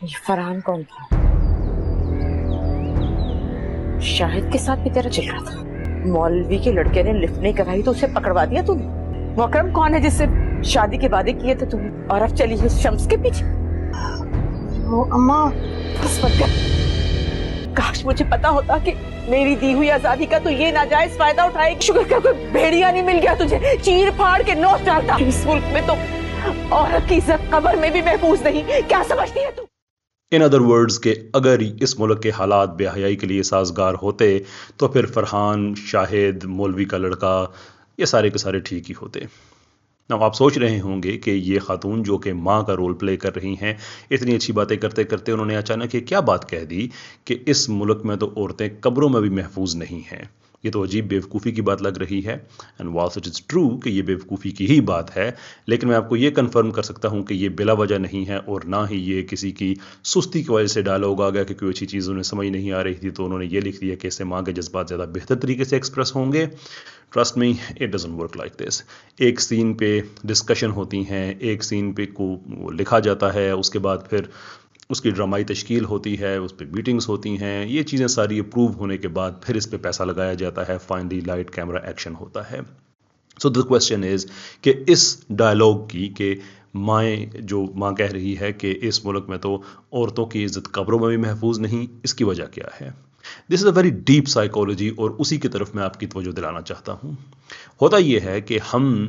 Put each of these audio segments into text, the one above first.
یہ فرحان کون تھا؟ شاہد کے ساتھ بھی تیرا چل رہا تھا؟ مولوی کے لڑکے نے لفٹ نہیں کرائی تو اسے پکڑوا دیا تم نے؟ وہ اکرم کون ہے جس سے شادی کے وعدے کیے تھے تم نے اور اب چلی ہے اس شمس کے پیچھے؟ وہ اماں بس مت کر. کاش مجھے پتا ہوتا کہ میری دی ہوئی آزادی کا تو یہ ناجائز فائدہ اٹھائے. شکر کا کوئی بھیڑیا نہیں مل گیا تجھے چیر پھاڑ کے نوچ ڈالتا. اس ملک میں تو عورت کی عزت قبر میں بھی محفوظ نہیں. کیا سمجھتی ہے تو؟ ان ادر ورڈز کہ اگر اس ملک کے حالات بے حیائی کے لیے سازگار ہوتے تو پھر فرحان، شاہد، مولوی کا لڑکا، یہ سارے کے سارے ٹھیک ہی ہوتے. اب آپ سوچ رہے ہوں گے کہ یہ خاتون جو کہ ماں کا رول پلے کر رہی ہیں، اتنی اچھی باتیں کرتے کرتے انہوں نے اچانک یہ کیا بات کہہ دی کہ اس ملک میں تو عورتیں قبروں میں بھی محفوظ نہیں ہیں. یہ تو عجیب بیوقوفی کی بات لگ رہی ہے. And whilst it is true کہ یہ بیوقوفی کی ہی بات ہے، لیکن میں آپ کو یہ کنفرم کر سکتا ہوں کہ یہ بلا وجہ نہیں ہے اور نہ ہی یہ کسی کی سستی کی وجہ سے ڈائلاگ آ گیا کہ کوئی اچھی چیز انہیں سمجھ نہیں آ رہی تھی تو انہوں نے یہ لکھ دیا کہ اس سے ماں کے جذبات زیادہ بہتر طریقے سے ایکسپریس ہوں گے. Trust me it doesn't work like this. ایک سین پہ ڈسکشن ہوتی ہیں، ایک سین پہ کو لکھا جاتا ہے، اس کے بعد پھر اس کی ڈرامائی تشکیل ہوتی ہے، اس پہ میٹنگز ہوتی ہیں، یہ چیزیں ساری اپروو ہونے کے بعد پھر اس پہ پیسہ لگایا جاتا ہے، فائنلی لائٹ کیمرہ ایکشن ہوتا ہے. سو دا کویسچن از کہ اس ڈائلاگ کی کہ ماں کہہ رہی ہے کہ اس ملک میں تو عورتوں کی عزت قبروں میں بھی محفوظ نہیں، اس کی وجہ کیا ہے؟ دس از اے ویری ڈیپ سائیکالوجی اور اسی کی طرف میں آپ کی توجہ دلانا چاہتا ہوں. ہوتا یہ ہے کہ ہم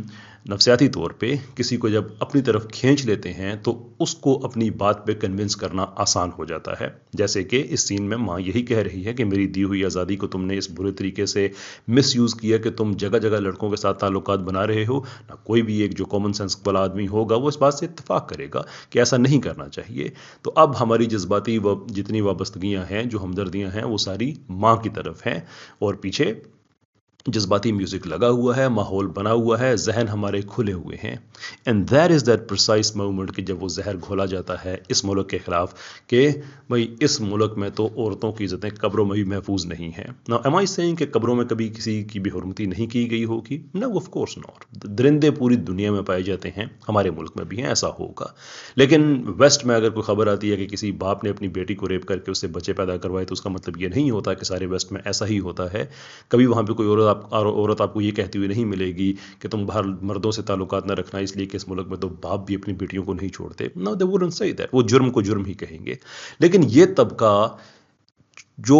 نفسیاتی طور پہ کسی کو جب اپنی طرف کھینچ لیتے ہیں تو اس کو اپنی بات پہ کنونس کرنا آسان ہو جاتا ہے. جیسے کہ اس سین میں ماں یہی کہہ رہی ہے کہ میری دی ہوئی آزادی کو تم نے اس برے طریقے سے مس یوز کیا کہ تم جگہ جگہ لڑکوں کے ساتھ تعلقات بنا رہے ہو. نہ کوئی بھی ایک جو کامن سینس والا آدمی ہوگا وہ اس بات سے اتفاق کرے گا کہ ایسا نہیں کرنا چاہیے. تو اب ہماری جذباتی جتنی وابستگیاں ہیں، جو ہمدردیاں ہیں، وہ ساری ماں کی طرف ہیں اور پیچھے جذباتی میوزک لگا ہوا ہے، ماحول بنا ہوا ہے، ذہن ہمارے کھلے ہوئے ہیں. And that is that precise moment کہ جب وہ زہر گھولا جاتا ہے اس ملک کے خلاف کہ بھائی اس ملک میں تو عورتوں کی عزتیں قبروں میں بھی محفوظ نہیں ہیں. Now am I saying کہ قبروں میں کبھی کسی کی بھی حرمتی نہیں کی گئی ہوگی؟ No, of course not. درندے پوری دنیا میں پائے جاتے ہیں، ہمارے ملک میں بھی ہیں، ایسا ہوگا. لیکن ویسٹ میں اگر کوئی خبر آتی ہے کہ کسی باپ نے اپنی بیٹی کو ریپ کر کے اس سے بچے پیدا کروائے تو اس کا مطلب یہ نہیں ہوتا کہ سارے ویسٹ میں ایسا ہی ہوتا ہے. کبھی وہاں پہ کوئی عورت آپ کو یہ کہتی ہوئی نہیں ملے گی کہ تم باہر مردوں سے تعلقات نہ رکھنا اس لیے کہ اس ملک میں تو باپ بھی اپنی بیٹیوں کو نہیں چھوڑتے. No, they wouldn't say that. وہ جرم کو جرم ہی کہیں گے. لیکن یہ طبقہ جو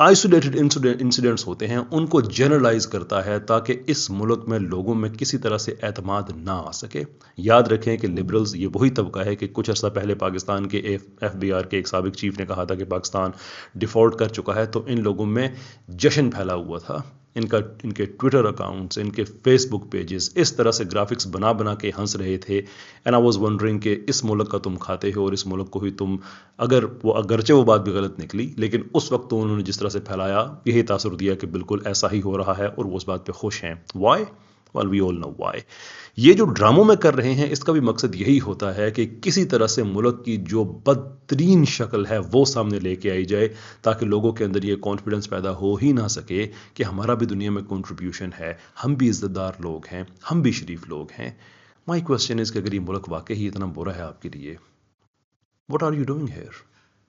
آئسولیٹڈ انسیڈنٹس ہوتے ہیں ان کو جنرلائز کرتا ہے تاکہ اس ملک میں لوگوں میں کسی طرح سے اعتماد نہ آ سکے. یاد رکھیں کہ لبرلز یہ وہی طبقہ ہے کہ کچھ عرصہ پہلے پاکستان کے ایف بی آر کے ایک سابق چیف نے کہا تھا کہ پاکستان ڈیفالٹ کر چکا ہے، تو ان لوگوں میں جشن پھیلا ہوا تھا. ان کے ٹویٹر اکاؤنٹس، ان کے فیس بک پیجز اس طرح سے گرافکس بنا بنا کے ہنس رہے تھے. اینڈ آئی واز ونڈرنگ کہ اس ملک کا تم کھاتے ہو اور اس ملک کو ہی تم اگرچہ وہ بات بھی غلط نکلی لیکن اس وقت تو انہوں نے جس طرح سے پھیلایا یہی تاثر دیا کہ بالکل ایسا ہی ہو رہا ہے اور وہ اس بات پہ خوش ہیں. Y? Well, we all know why. یہ جو ڈراموں میں کر رہے ہیں اس کا بھی مقصد یہی ہوتا ہے کہ کسی طرح سے ملک کی جو بدترین شکل ہے وہ سامنے لے کے آئی جائے تاکہ لوگوں کے اندر یہ کانفیڈنس پیدا ہو ہی نہ سکے کہ ہمارا بھی دنیا میں کنٹریبیوشن ہے، ہم بھی عزت دار لوگ ہیں، ہم بھی شریف لوگ ہیں. مائی کوسچن از کہ اگر یہ ملک واقعی اتنا برا ہے آپ کے لیے، what are you doing here?